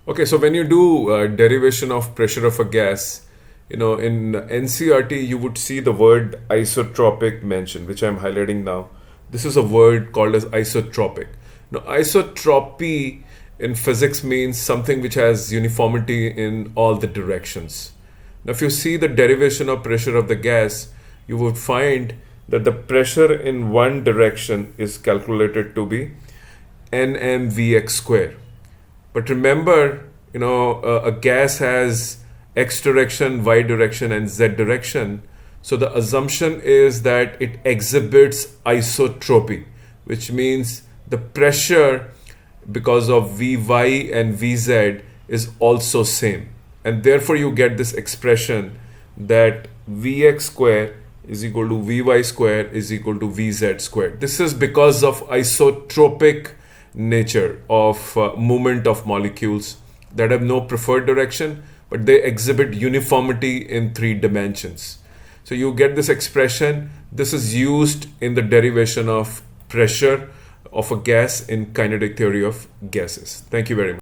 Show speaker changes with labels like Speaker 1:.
Speaker 1: Okay, so when you do derivation of pressure of a gas, in NCERT, you would see the word isotropic mentioned, which I'm highlighting now. This is a word called as isotropic. Now, isotropy in physics means something which has uniformity in all the directions. Now, if you see the derivation of pressure of the gas, you would find that the pressure in one direction is calculated to be nmvx square. But remember, a gas has x direction, y direction, and z direction. So the assumption is that it exhibits isotropy, which means the pressure because of Vy and Vz is also same. And therefore you get this expression that Vx square is equal to Vy square is equal to Vz square. This is because of isotropic nature of movement of molecules that have no preferred direction, but they exhibit uniformity in 3 dimensions. So you get this expression. This is used in the derivation of pressure of a gas in kinetic theory of gases. Thank you very much.